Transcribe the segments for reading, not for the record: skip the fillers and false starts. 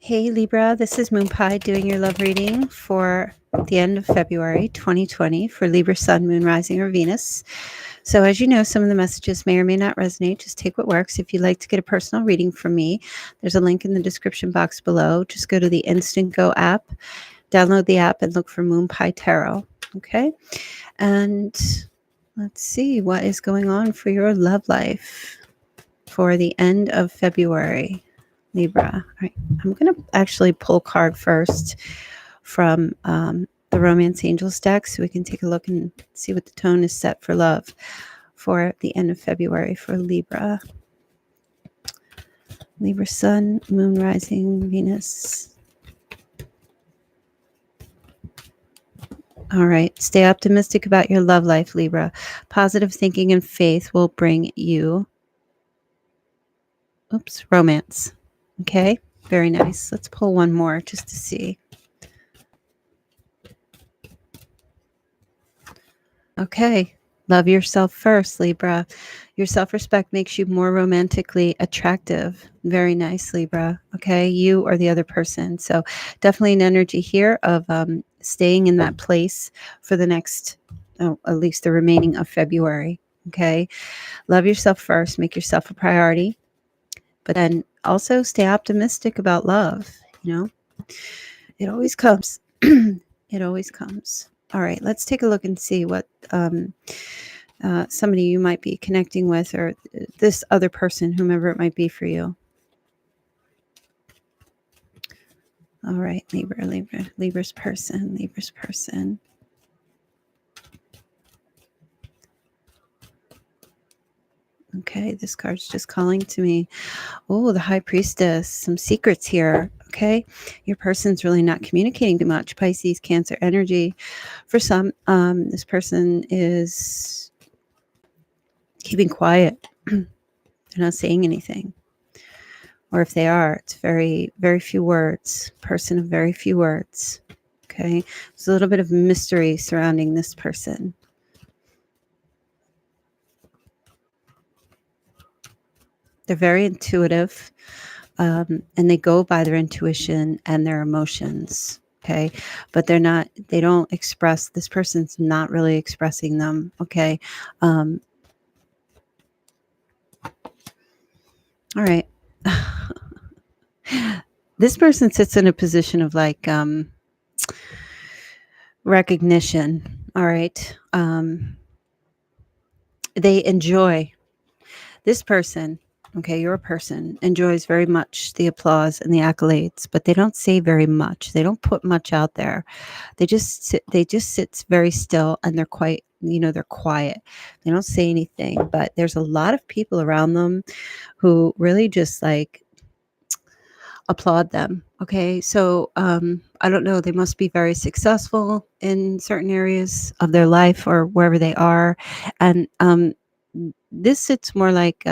Hey Libra, this is Moonpie doing your love reading for the end of February 2020 for Libra, Sun, Moon, Rising, or Venus. So as you know, some of the messages may or may not resonate. Just take what works. If you'd like to get a personal reading from me, there's a link in the description box below. Just go to the Instant Go app, download the app, and look for Moonpie Tarot. Okay? And let's see what is going on for your love life for the end of February. Libra. All right. I'm going to actually pull a card first from the Romance Angels deck so we can take a look and see what the tone is set for love for the end of February for Libra. Libra Sun, Moon, Rising, Venus. All right. Stay optimistic about your love life, Libra. Positive thinking and faith will bring you romance. Okay. Very nice. Let's pull one more just to see. Okay. Love yourself first, Libra. Your self-respect makes you more romantically attractive. Very nice, Libra. Okay. You or the other person. So definitely an energy here of staying in that place for the next, at least the remaining of February. Okay. Love yourself first. Make yourself a priority. But then also stay optimistic about love. You know, it always comes. It always comes. All right, let's take a look and see what somebody you might be connecting with, or this other person, whomever it might be for you. All right, Libra's person. Okay, this card's just calling to me. Oh, the High Priestess, some secrets here. Okay, your person's really not communicating too much. Pisces, Cancer energy. For some, this person is keeping quiet. They're not saying anything. Or if they are, it's very, very few words. Person of very few words. Okay, there's a little bit of mystery surrounding this person. They're very intuitive, and they go by their intuition and their emotions. Okay, but they don't express, this person's not really expressing them. Okay. All right. This person sits in a position of like recognition. All right. They enjoy, this person, okay, your person enjoys very much the applause and the accolades, but they don't say very much. They don't put much out there. They just sit very still, and they're quite, they're quiet. They don't say anything, but there's a lot of people around them who really just like applaud them. Okay. So I don't know, they must be very successful in certain areas of their life or wherever they are. And this sits more like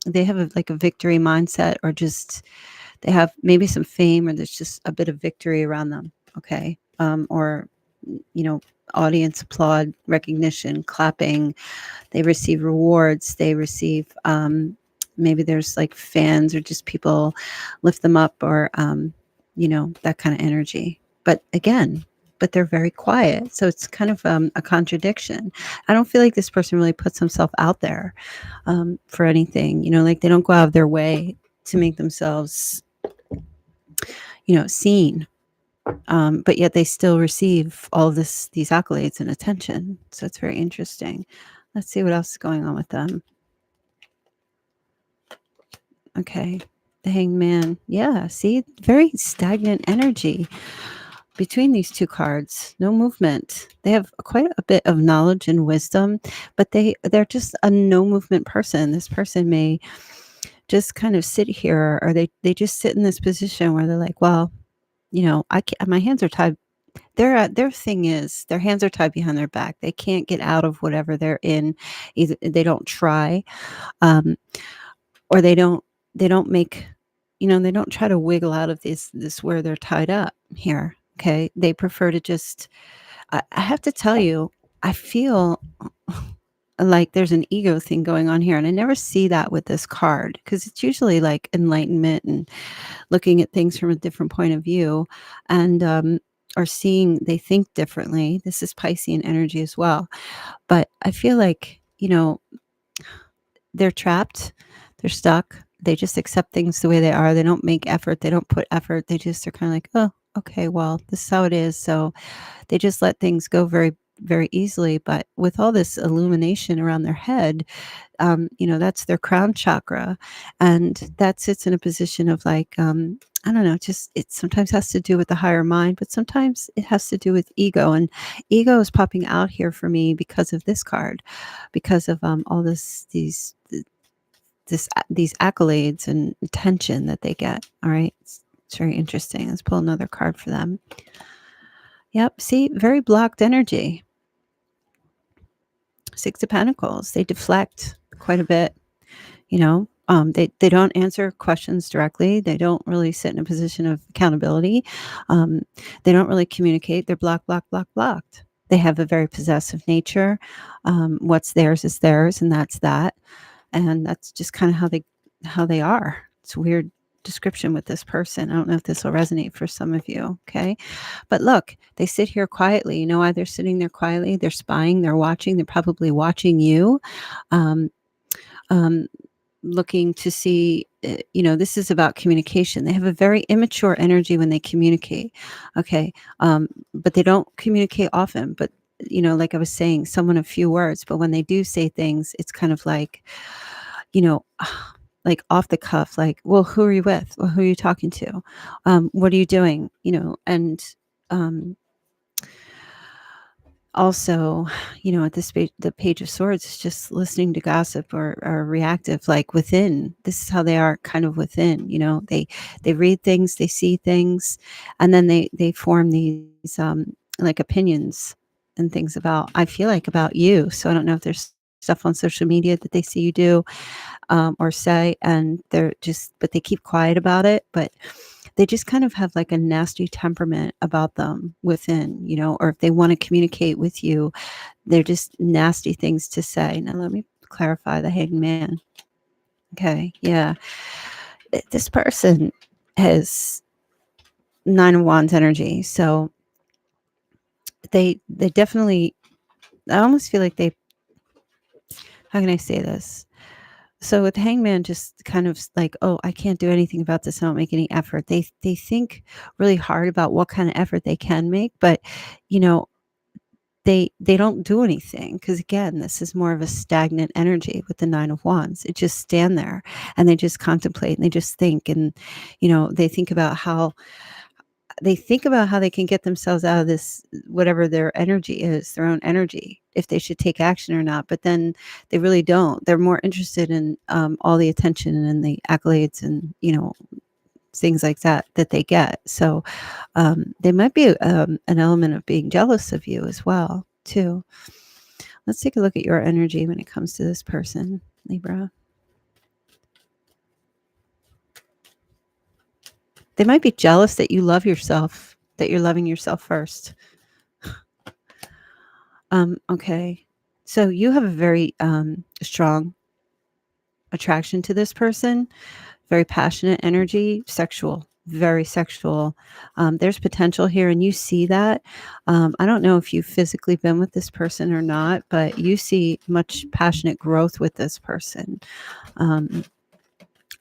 they have like a victory mindset, or just they have maybe some fame, or there's just a bit of victory around them. Okay. Or audience applaud, recognition, clapping. They receive rewards. They receive maybe there's like fans, or just people lift them up, or that kind of energy. But again, they're very quiet. So it's kind of a contradiction. I don't feel like this person really puts himself out there for anything, like they don't go out of their way to make themselves, seen. But yet they still receive all these accolades and attention. So it's very interesting. Let's see what else is going on with them. Okay. The Hanged Man. Yeah. See, very stagnant energy between these two cards. No movement. They have quite a bit of knowledge and wisdom, but they're just a no movement person. This person may just kind of sit here, or they just sit in this position where they're like, well, I can't, my hands are tied. Their thing is their hands are tied behind their back. They can't get out of whatever they're in. Either they don't try, or they don't make, they don't try to wiggle out of this where they're tied up here. Okay. They prefer to just, I have to tell you, I feel like there's an ego thing going on here, and I never see that with this card because it's usually like enlightenment and looking at things from a different point of view, and or seeing they think differently. This is Piscean energy as well, but I feel like, they're trapped, they're stuck, they just accept things the way they are. They don't make effort, they don't put effort, they just are kind of like, oh, okay, well, this is how it is. So they just let things go very, very easily. But with all this illumination around their head, that's their crown chakra, and that sits in a position of like, I don't know, just it sometimes has to do with the higher mind, but sometimes it has to do with ego. And ego is popping out here for me because of this card, because of all these accolades and attention that they get. All right, it's very interesting. Let's pull another card for them. Yep, see, very blocked energy. Six of Pentacles. They deflect quite a bit. They don't answer questions directly. They don't really sit in a position of accountability. They don't really communicate. They're blocked. They have a very possessive nature. What's theirs is theirs, and that's that. And that's just kind of how they are. It's a weird description with this person. I don't know if this will resonate for some of you. Okay. But look, they sit here quietly. You know why they're sitting there quietly? They're spying, they're watching, they're probably watching you. Um, Looking to see, this is about communication. They have a very immature energy when they communicate. Okay. But they don't communicate often. But, like I was saying, someone a few words. But when they do say things, it's kind of like, you know, like off the cuff, like, well, who are you with? Well, who are you talking to? What are you doing? And um, also, at this page, the Page of Swords is just listening to gossip or reactive, like within. This is how they are, kind of within. They read things, they see things, and then they form these like opinions and things about. I feel like about you. So I don't know if there's stuff on social media that they see you do or say, and but they keep quiet about it. But they just kind of have like a nasty temperament about them within, or if they want to communicate with you, they're just nasty things to say. Now, let me clarify the Hanged Man. Okay. Yeah. This person has Nine of Wands energy. So they definitely, I almost feel like how can I say this? So with Hangman, just kind of like, oh, I can't do anything about this. I don't make any effort. They think really hard about what kind of effort they can make, but they don't do anything because, again, this is more of a stagnant energy with the Nine of Wands. It just stand there and they just contemplate and they just think, and they think about how they can get themselves out of this, whatever their energy is, their own energy, if they should take action or not. But then they really don't. They're more interested in all the attention and the accolades and, things like that they get. So they might be an element of being jealous of you as well, too. Let's take a look at your energy when it comes to this person, Libra. They might be jealous that you love yourself, that you're loving yourself first. Okay. So you have a very strong attraction to this person, very passionate energy, sexual, very sexual. There's potential here, and you see that. I don't know if you've physically been with this person or not, but you see much passionate growth with this person.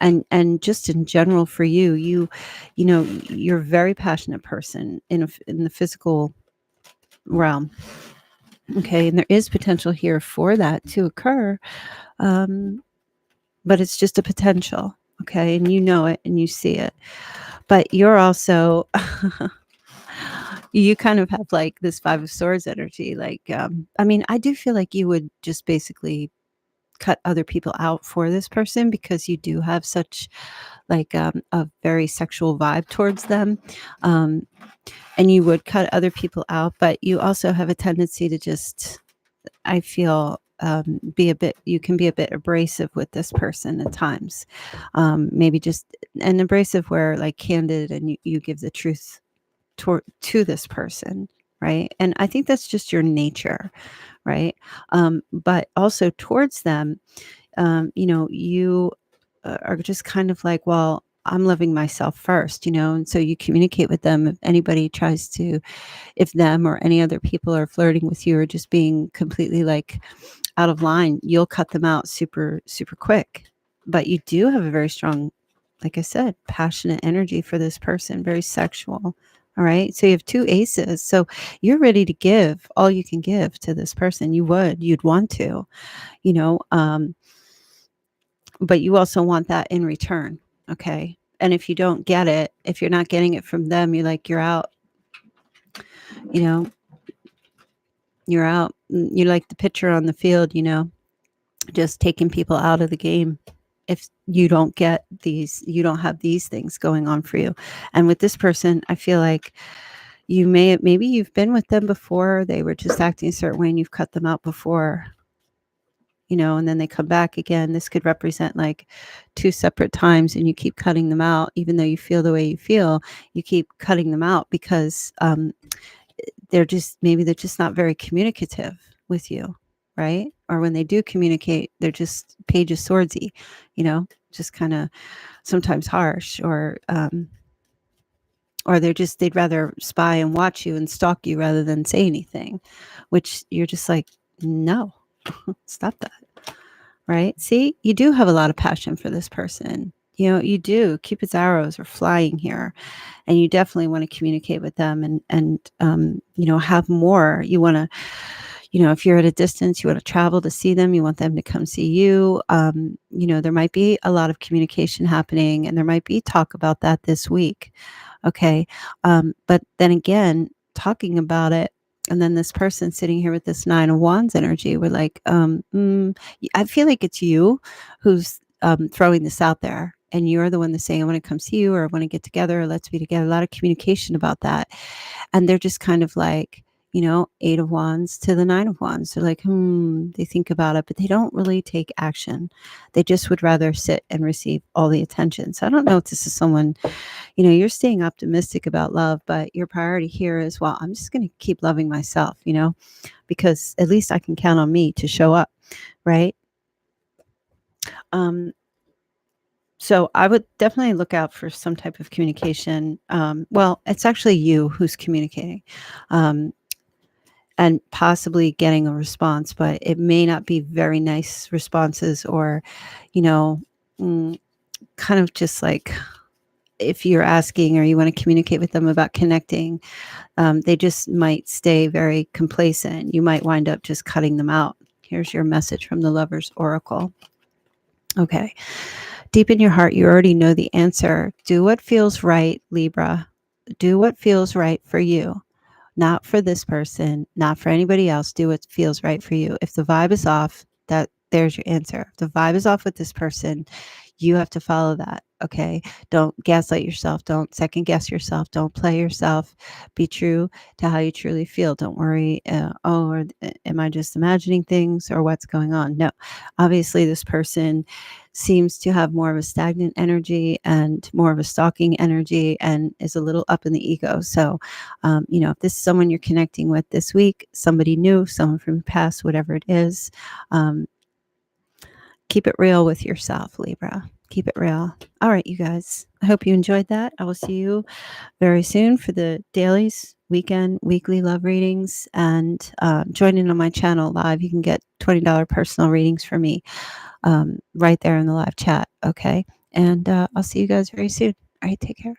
And just in general for you're a very passionate person in the physical realm. Okay, and there is potential here for that to occur, but it's just a potential. Okay, and you know it and you see it, but you're also you kind of have like this Five of Swords energy. Like, I do feel like you would just basically cut other people out for this person because you do have such like a very sexual vibe towards them. And you would cut other people out, but you also have a tendency to just, I feel, you can be a bit abrasive with this person at times. Maybe just an abrasive where like candid, and you give the truth to this person. Right. And I think that's just your nature. right? But also towards them, you are just kind of like, well, I'm loving myself first, and so you communicate with them. If anybody tries to, if them or any other people are flirting with you or just being completely like out of line, you'll cut them out super, super quick. But you do have a very strong, like I said, passionate energy for this person, very sexual. All right. So you have 2 aces. So you're ready to give all you can give to this person. You'd want to, you know, but you also want that in return. Okay. And if you don't get it, if you're not getting it from them, you're out, you know, you're out. You're like the pitcher on the field, just taking people out of the game. If you don't get these, you don't have these things going on for you. And with this person, I feel like maybe you've been with them before. They were just acting a certain way and you've cut them out before, and then they come back again. This could represent like 2 separate times and you keep cutting them out. Even though you feel the way you feel, you keep cutting them out because they're just not very communicative with you, right? Or when they do communicate, they're just Page of Swordsy, just kind of sometimes harsh, or they'd rather spy and watch you and stalk you rather than say anything, which you're just like, no, stop that. Right? See, you do have a lot of passion for this person. You do. Cupid's arrows are flying here, and you definitely want to communicate with them and have more. You want to, if you're at a distance, you want to travel to see them. You want them to come see you. There might be a lot of communication happening, and there might be talk about that this week. Okay. But then again, talking about it, and then this person sitting here with this 9 of Wands energy, we're like, I feel like it's you who's throwing this out there. And you're the one that's saying, I want to come see you, or I want to get together, or let's be together. A lot of communication about that. And they're just kind of like, 8 of Wands to the 9 of Wands. They're like, they think about it, but they don't really take action. They just would rather sit and receive all the attention. So I don't know if this is someone, you're staying optimistic about love, but your priority here is, well, I'm just going to keep loving myself, because at least I can count on me to show up. Right. So I would definitely look out for some type of communication. Well, it's actually you who's communicating. And possibly getting a response, but it may not be very nice responses, or, kind of just like, if you're asking or you want to communicate with them about connecting, they just might stay very complacent. You might wind up just cutting them out. Here's your message from the Lover's Oracle. Okay. Deep in your heart, you already know the answer. Do what feels right, Libra. Do what feels right for you. Not for this person, not for anybody else. Do what feels right for you. If the vibe is off, there's your answer. If the vibe is off with this person, you have to follow that. Okay. Don't gaslight yourself. Don't second guess yourself. Don't play yourself. Be true to how you truly feel. Don't worry. Am I just imagining things, or what's going on? No, obviously this person seems to have more of a stagnant energy and more of a stalking energy, and is a little up in the ego. So, if this is someone you're connecting with this week, somebody new, someone from your past, whatever it is, keep it real with yourself, Libra. Keep it real. All right, you guys. I hope you enjoyed that. I will see you very soon for the dailies, weekend, weekly love readings, and join in on my channel live. You can get $20 personal readings from me right there in the live chat. Okay. And I'll see you guys very soon. All right. Take care.